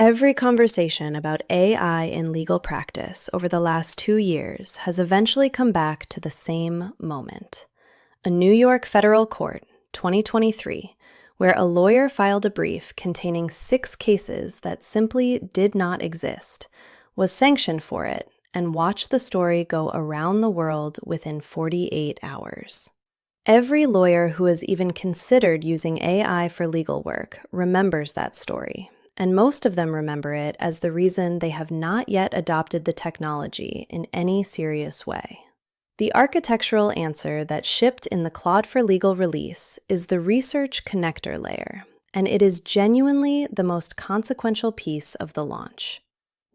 Every conversation about AI in legal practice over the last 2 years has eventually come back to the same moment. A New York federal court, 2023, where a lawyer filed a brief containing 6 cases that simply did not exist, was sanctioned for it, and watched the story go around the world within 48 hours. Every lawyer who has even considered using AI for legal work remembers that story. And most of them remember it as the reason they have not yet adopted the technology in any serious way. The architectural answer that shipped in the Claude for Legal release is the research connector layer, and it is genuinely the most consequential piece of the launch.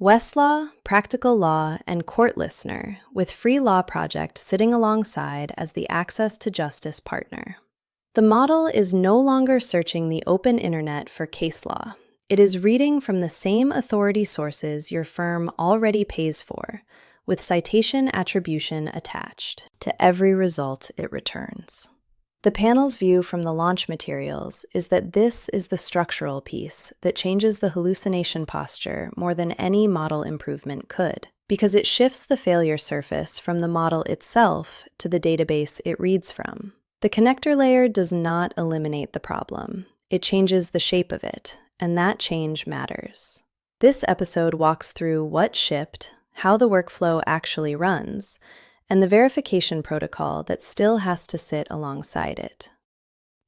Westlaw, Practical Law, and CourtListener, with Free Law Project sitting alongside as the access to justice partner. The model is no longer searching the open internet for case law. It is reading from the same authority sources your firm already pays for, with citation attribution attached to every result it returns. The panel's view from the launch materials is that this is the structural piece that changes the hallucination posture more than any model improvement could, because it shifts the failure surface from the model itself to the database it reads from. The connector layer does not eliminate the problem. It changes the shape of it, and that change matters. This episode walks through what shipped, how the workflow actually runs, and the verification protocol that still has to sit alongside it.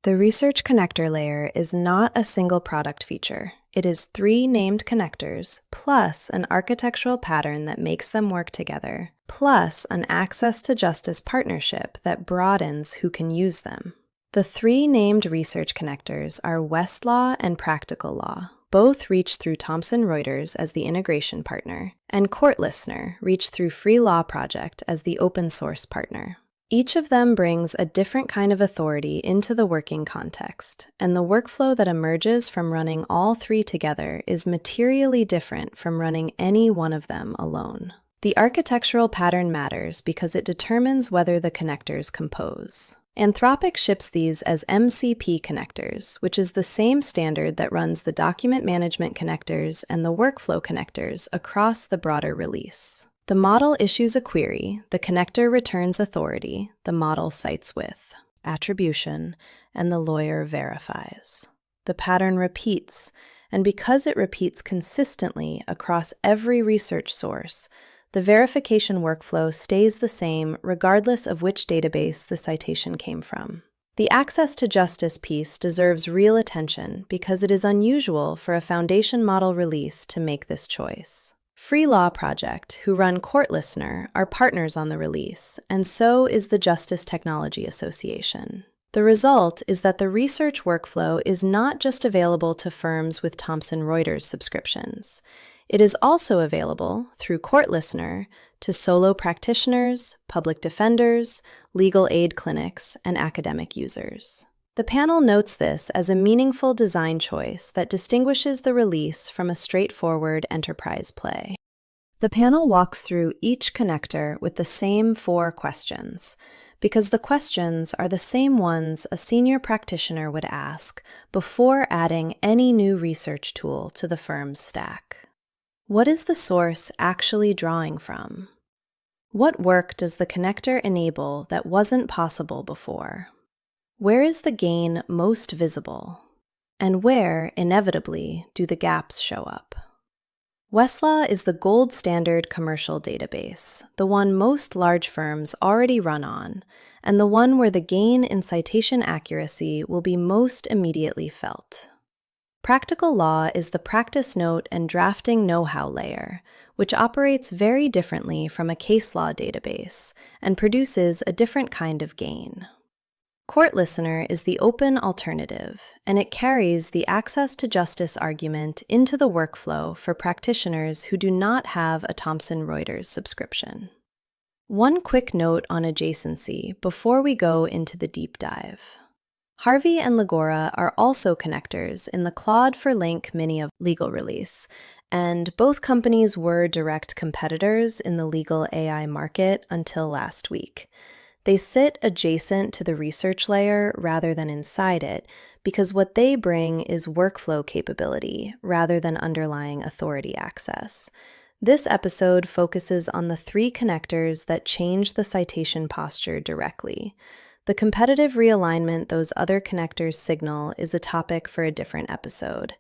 The research connector layer is not a single product feature. It is 3 named connectors, plus an architectural pattern that makes them work together, plus an access to justice partnership that broadens who can use them. The 3 named research connectors are Westlaw and Practical Law. Both reach through Thomson Reuters as the integration partner, and CourtListener reach through Free Law Project as the open source partner. Each of them brings a different kind of authority into the working context, and the workflow that emerges from running all 3 together is materially different from running any one of them alone. The architectural pattern matters because it determines whether the connectors compose. Anthropic ships these as MCP connectors, which is the same standard that runs the document management connectors and the workflow connectors across the broader release. The model issues a query, the connector returns authority, the model cites with attribution, and the lawyer verifies. The pattern repeats, and because it repeats consistently across every research source, the verification workflow stays the same regardless of which database the citation came from. The access to justice piece deserves real attention because it is unusual for a foundation model release to make this choice. Free Law Project, who run CourtListener, are partners on the release, and so is the Justice Technology Association. The result is that the research workflow is not just available to firms with Thomson Reuters subscriptions. It is also available, through CourtListener, to solo practitioners, public defenders, legal aid clinics, and academic users. The panel notes this as a meaningful design choice that distinguishes the release from a straightforward enterprise play. The panel walks through each connector with the same 4 questions, because the questions are the same ones a senior practitioner would ask before adding any new research tool to the firm's stack. What is the source actually drawing from? What work does the connector enable that wasn't possible before? Where is the gain most visible? And where, inevitably, do the gaps show up? Westlaw is the gold standard commercial database, the one most large firms already run on, and the one where the gain in citation accuracy will be most immediately felt. Practical Law is the practice note and drafting know-how layer, which operates very differently from a case law database and produces a different kind of gain. CourtListener is the open alternative, and it carries the access to justice argument into the workflow for practitioners who do not have a Thomson Reuters subscription. One quick note on adjacency before we go into the deep dive. Harvey and Legora are also connectors in the Claude for Link Mini of Legal release, and both companies were direct competitors in the legal AI market until last week. They sit adjacent to the research layer rather than inside it, because what they bring is workflow capability rather than underlying authority access. This episode focuses on the 3 connectors that change the citation posture directly. The competitive realignment those other connectors signal is a topic for a different episode.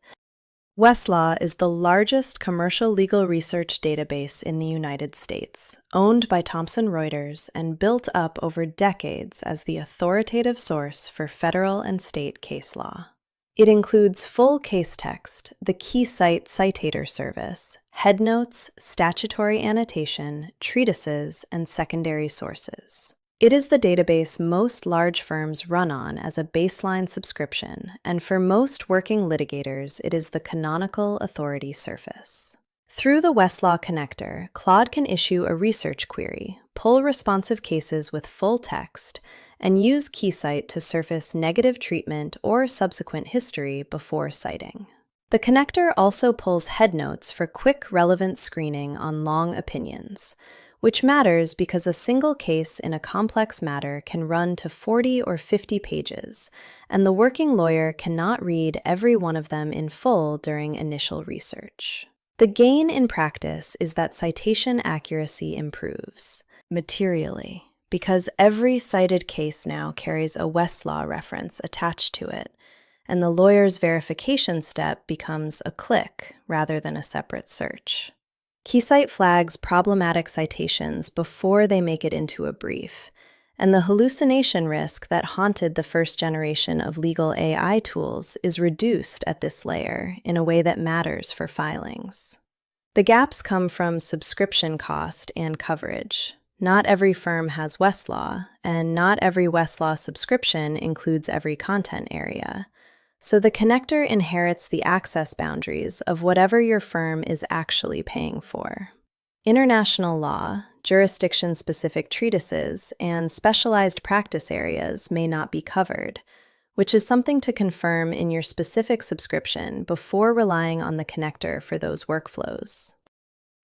Westlaw is the largest commercial legal research database in the United States, owned by Thomson Reuters and built up over decades as the authoritative source for federal and state case law. It includes full case text, the KeyCite citator service, headnotes, statutory annotation, treatises, and secondary sources. It is the database most large firms run on as a baseline subscription, and for most working litigators, it is the canonical authority surface. Through the Westlaw connector, Claude can issue a research query, pull responsive cases with full text, and use KeyCite to surface negative treatment or subsequent history before citing. The connector also pulls headnotes for quick, relevant screening on long opinions, which matters because a single case in a complex matter can run to 40 or 50 pages, and the working lawyer cannot read every one of them in full during initial research. The gain in practice is that citation accuracy improves materially, because every cited case now carries a Westlaw reference attached to it, and the lawyer's verification step becomes a click rather than a separate search. KeyCite flags problematic citations before they make it into a brief, and the hallucination risk that haunted the first generation of legal AI tools is reduced at this layer in a way that matters for filings. The gaps come from subscription cost and coverage. Not every firm has Westlaw, and not every Westlaw subscription includes every content area. So the connector inherits the access boundaries of whatever your firm is actually paying for. International law, jurisdiction-specific treatises, and specialized practice areas may not be covered, which is something to confirm in your specific subscription before relying on the connector for those workflows.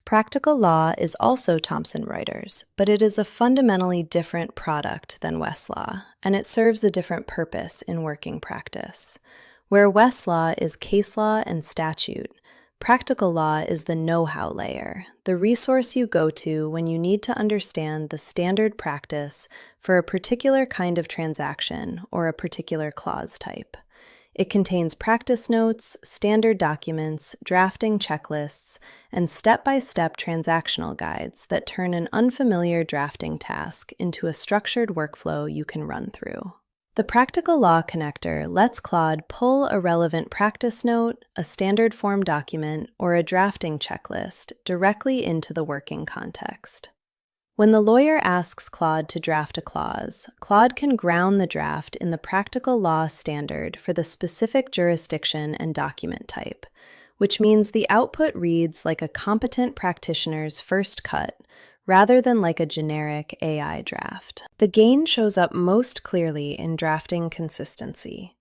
Practical law is also Thomson Reuters, but it is a fundamentally different product than Westlaw, and it serves a different purpose in working practice. Where Westlaw is case law and statute, practical law is the know-how layer, the resource you go to when you need to understand the standard practice for a particular kind of transaction or a particular clause type. It contains practice notes, standard documents, drafting checklists, and step-by-step transactional guides that turn an unfamiliar drafting task into a structured workflow you can run through. The Practical Law connector lets Claude pull a relevant practice note, a standard form document, or a drafting checklist directly into the working context. When the lawyer asks Claude to draft a clause, Claude can ground the draft in the practical law standard for the specific jurisdiction and document type, which means the output reads like a competent practitioner's first cut, rather than like a generic AI draft. The gain shows up most clearly in drafting consistency.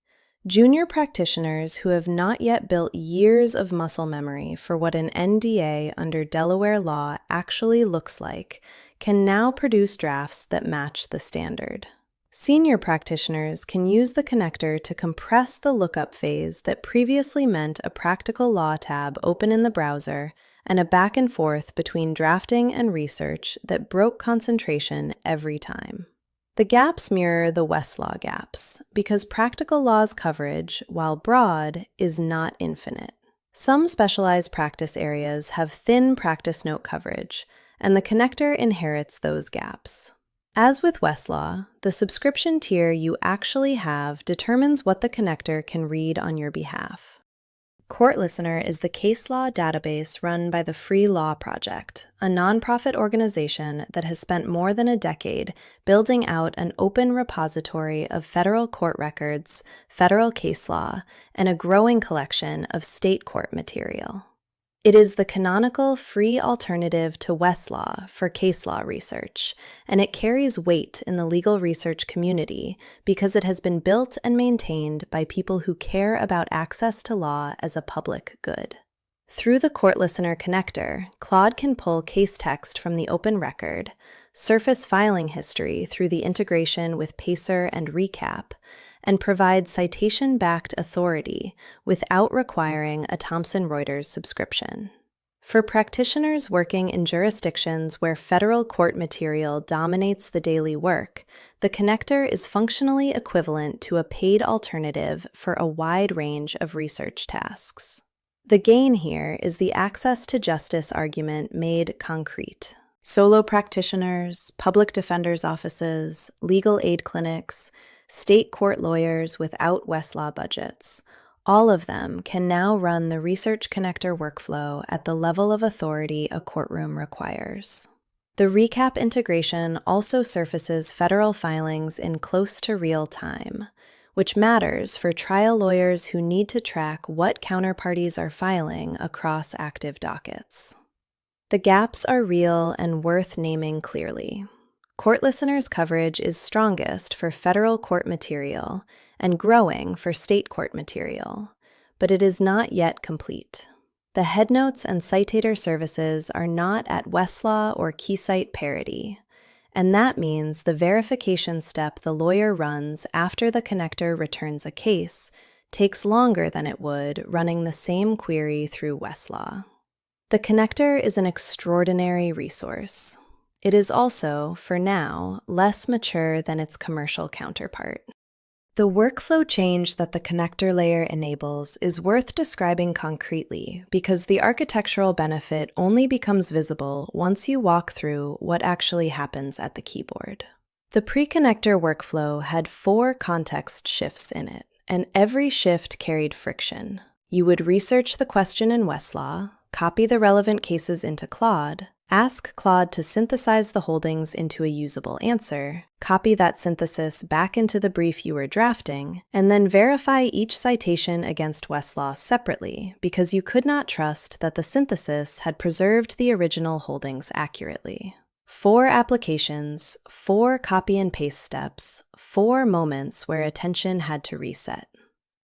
Junior practitioners who have not yet built years of muscle memory for what an NDA under Delaware law actually looks like can now produce drafts that match the standard. Senior practitioners can use the connector to compress the lookup phase that previously meant a practical law tab open in the browser and a back and forth between drafting and research that broke concentration every time. The gaps mirror the Westlaw gaps, because practical law's coverage, while broad, is not infinite. Some specialized practice areas have thin practice note coverage, and the connector inherits those gaps. As with Westlaw, the subscription tier you actually have determines what the connector can read on your behalf. CourtListener is the case law database run by the Free Law Project, a nonprofit organization that has spent more than a decade building out an open repository of federal court records, federal case law, and a growing collection of state court material. It is the canonical free alternative to Westlaw for case law research, and it carries weight in the legal research community because it has been built and maintained by people who care about access to law as a public good. Through the CourtListener connector, Claude can pull case text from the open record, surface filing history through the integration with Pacer and Recap, and provide citation-backed authority without requiring a Thomson Reuters subscription. For practitioners working in jurisdictions where federal court material dominates the daily work, the connector is functionally equivalent to a paid alternative for a wide range of research tasks. The gain here is the access to justice argument made concrete. Solo practitioners, public defenders' offices, legal aid clinics, state court lawyers without Westlaw budgets, all of them can now run the Research Connector workflow at the level of authority a courtroom requires. The Recap integration also surfaces federal filings in close to real time, which matters for trial lawyers who need to track what counterparties are filing across active dockets. The gaps are real and worth naming clearly. CourtListener's coverage is strongest for federal court material and growing for state court material, but it is not yet complete. The headnotes and citator services are not at Westlaw or KeyCite parity, and that means the verification step the lawyer runs after the connector returns a case takes longer than it would running the same query through Westlaw. The connector is an extraordinary resource. It is also, for now, less mature than its commercial counterpart. The workflow change that the connector layer enables is worth describing concretely because the architectural benefit only becomes visible once you walk through what actually happens at the keyboard. The pre-connector workflow had 4 context shifts in it, and every shift carried friction. You would research the question in Westlaw, copy the relevant cases into Claude, ask Claude to synthesize the holdings into a usable answer, copy that synthesis back into the brief you were drafting, and then verify each citation against Westlaw separately because you could not trust that the synthesis had preserved the original holdings accurately. 4 applications, 4 copy and paste steps, 4 moments where attention had to reset.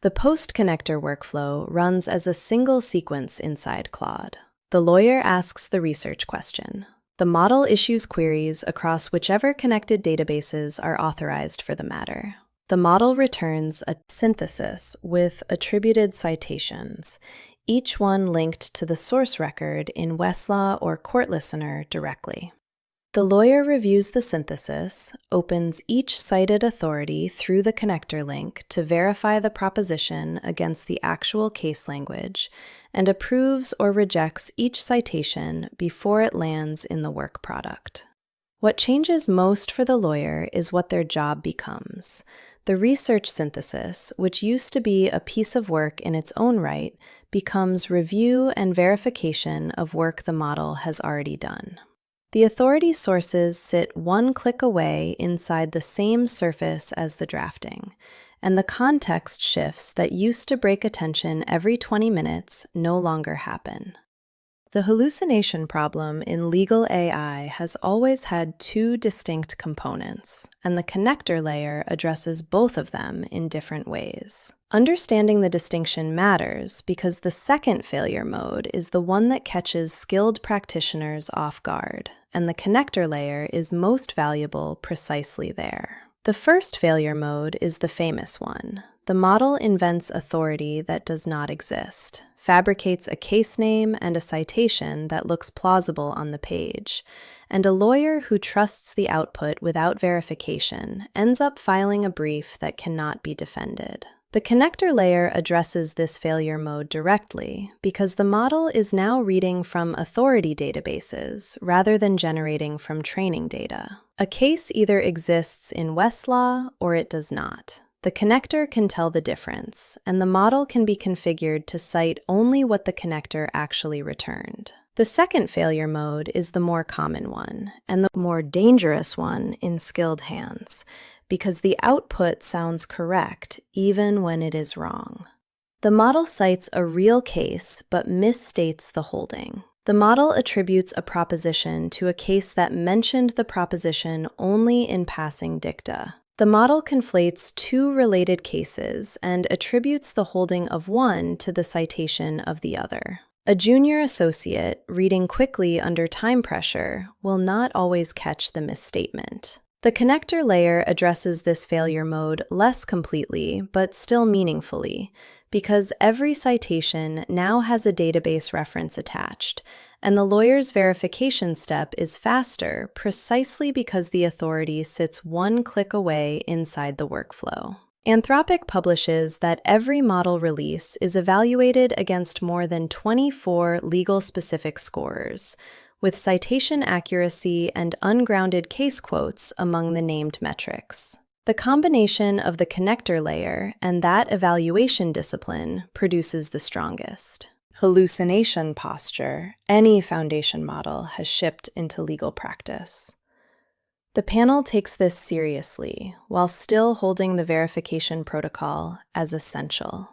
The post-connector workflow runs as a single sequence inside Claude. The lawyer asks the research question. The model issues queries across whichever connected databases are authorized for the matter. The model returns a synthesis with attributed citations, each one linked to the source record in Westlaw or CourtListener directly. The lawyer reviews the synthesis, opens each cited authority through the connector link to verify the proposition against the actual case language, and approves or rejects each citation before it lands in the work product. What changes most for the lawyer is what their job becomes. The research synthesis, which used to be a piece of work in its own right, becomes review and verification of work the model has already done. The authority sources sit one click away inside the same surface as the drafting, and the context shifts that used to break attention every 20 minutes no longer happen. The hallucination problem in legal AI has always had 2 distinct components, and the connector layer addresses both of them in different ways. Understanding the distinction matters because the second failure mode is the one that catches skilled practitioners off guard, and the connector layer is most valuable precisely there. The first failure mode is the famous one. The model invents authority that does not exist, fabricates a case name and a citation that looks plausible on the page, and a lawyer who trusts the output without verification ends up filing a brief that cannot be defended. The connector layer addresses this failure mode directly because the model is now reading from authority databases rather than generating from training data. A case either exists in Westlaw or it does not. The connector can tell the difference, and the model can be configured to cite only what the connector actually returned. The second failure mode is the more common one, and the more dangerous one in skilled hands, because the output sounds correct even when it is wrong. The model cites a real case but misstates the holding. The model attributes a proposition to a case that mentioned the proposition only in passing dicta. The model conflates 2 related cases and attributes the holding of one to the citation of the other. A junior associate reading quickly under time pressure will not always catch the misstatement. The connector layer addresses this failure mode less completely, but still meaningfully, because every citation now has a database reference attached, and the lawyer's verification step is faster precisely because the authority sits one click away inside the workflow. Anthropic publishes that every model release is evaluated against more than 24 legal-specific scorers, with citation accuracy and ungrounded case quotes among the named metrics. The combination of the connector layer and that evaluation discipline produces the strongest hallucination posture any foundation model has shipped into legal practice. The panel takes this seriously while still holding the verification protocol as essential.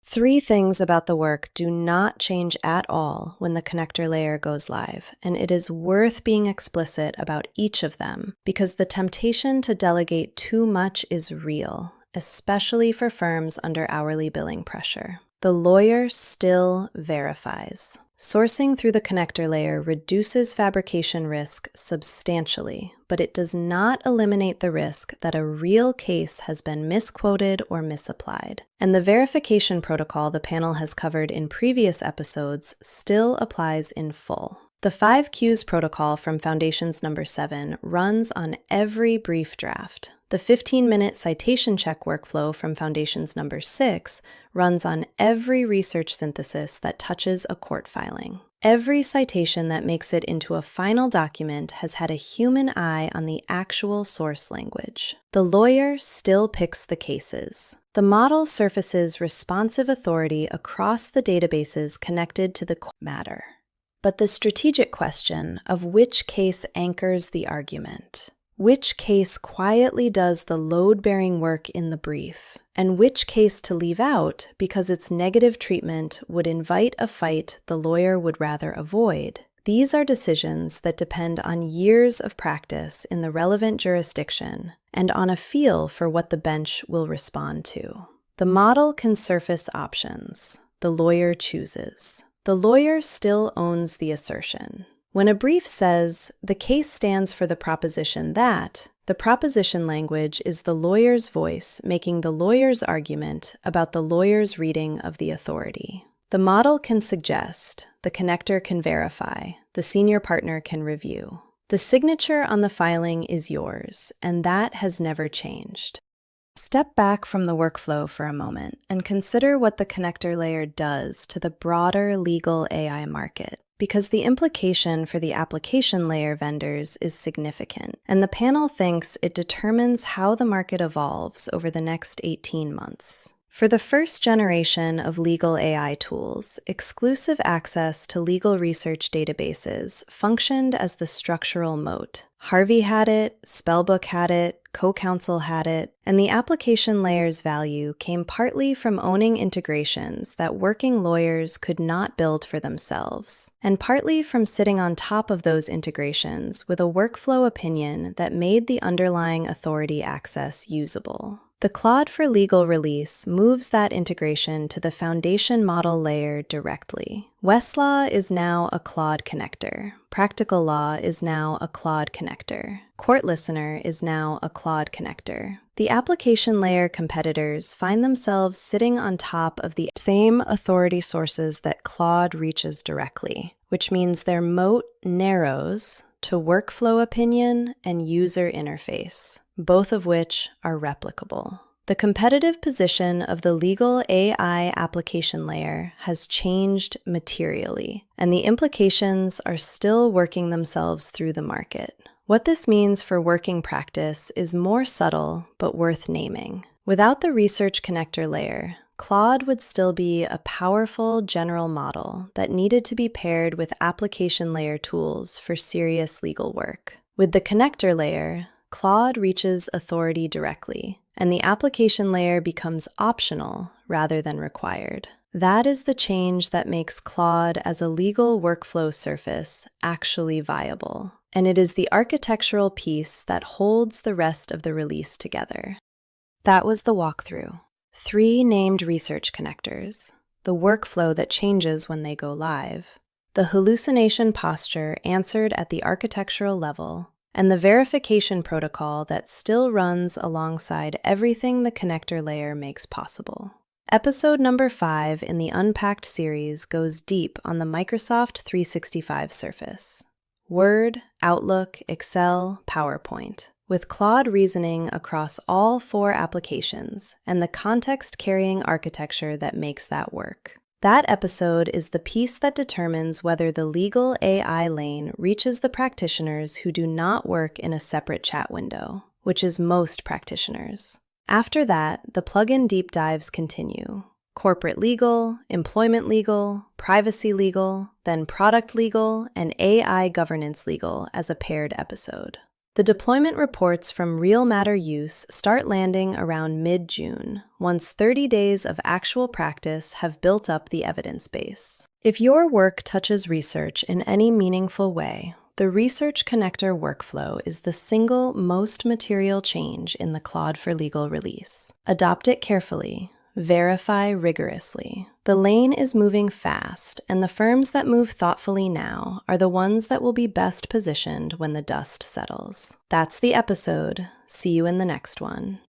3 things about the work do not change at all when the connector layer goes live, and it is worth being explicit about each of them because the temptation to delegate too much is real, especially for firms under hourly billing pressure. The lawyer still verifies. Sourcing through the connector layer reduces fabrication risk substantially, but it does not eliminate the risk that a real case has been misquoted or misapplied. And the verification protocol the panel has covered in previous episodes still applies in full. The 5 Qs protocol from Foundations number 7 runs on every brief draft. The 15-minute citation check workflow from Foundations number 6 runs on every research synthesis that touches a court filing. Every citation that makes it into a final document has had a human eye on the actual source language. The lawyer still picks the cases. The model surfaces responsive authority across the databases connected to the matter. But the strategic question of which case anchors the argument, which case quietly does the load-bearing work in the brief, and which case to leave out because its negative treatment would invite a fight the lawyer would rather avoid. These are decisions that depend on years of practice in the relevant jurisdiction and on a feel for what the bench will respond to. The model can surface options. The lawyer chooses. The lawyer still owns the assertion. When a brief says, the case stands for the proposition that, the proposition language is the lawyer's voice making the lawyer's argument about the lawyer's reading of the authority. The model can suggest, the connector can verify, the senior partner can review. The signature on the filing is yours, and that has never changed. Step back from the workflow for a moment and consider what the connector layer does to the broader legal AI market, because the implication for the application layer vendors is significant, and the panel thinks it determines how the market evolves over the next 18 months. For the first generation of legal AI tools, exclusive access to legal research databases functioned as the structural moat. Harvey had it, Spellbook had it, CoCounsel had it, and the application layer's value came partly from owning integrations that working lawyers could not build for themselves, and partly from sitting on top of those integrations with a workflow opinion that made the underlying authority access usable. The Claude for Legal release moves that integration to the foundation model layer directly. Westlaw is now a Claude connector. Practical Law is now a Claude connector. CourtListener is now a Claude connector. The application layer competitors find themselves sitting on top of the same authority sources that Claude reaches directly, which means their moat narrows to workflow opinion and user interface, both of which are replicable. The competitive position of the legal AI application layer has changed materially, and the implications are still working themselves through the market. What this means for working practice is more subtle but worth naming. Without the research connector layer, Claude would still be a powerful general model that needed to be paired with application layer tools for serious legal work. With the connector layer, Claude reaches authority directly, and the application layer becomes optional rather than required. That is the change that makes Claude as a legal workflow surface actually viable, and it is the architectural piece that holds the rest of the release together. That was the walkthrough. 3 named research connectors, the workflow that changes when they go live, the hallucination posture answered at the architectural level, and the verification protocol that still runs alongside everything the connector layer makes possible. Episode number 5 in the Unpacked series goes deep on the Microsoft 365 surface: Word, Outlook, Excel, PowerPoint, with Claude reasoning across all 4 applications and the context-carrying architecture that makes that work. That episode is the piece that determines whether the legal AI lane reaches the practitioners who do not work in a separate chat window, which is most practitioners. After that, the plugin deep dives continue. Corporate legal, employment legal, privacy legal, then product legal, and AI governance legal as a paired episode. The deployment reports from real matter use start landing around mid-June, once 30 days of actual practice have built up the evidence base. If your work touches research in any meaningful way, the Research Connector workflow is the single most material change in the Claude for Legal release. Adopt it carefully. Verify rigorously. The lane is moving fast, and the firms that move thoughtfully now are the ones that will be best positioned when the dust settles. That's the episode. See you in the next one.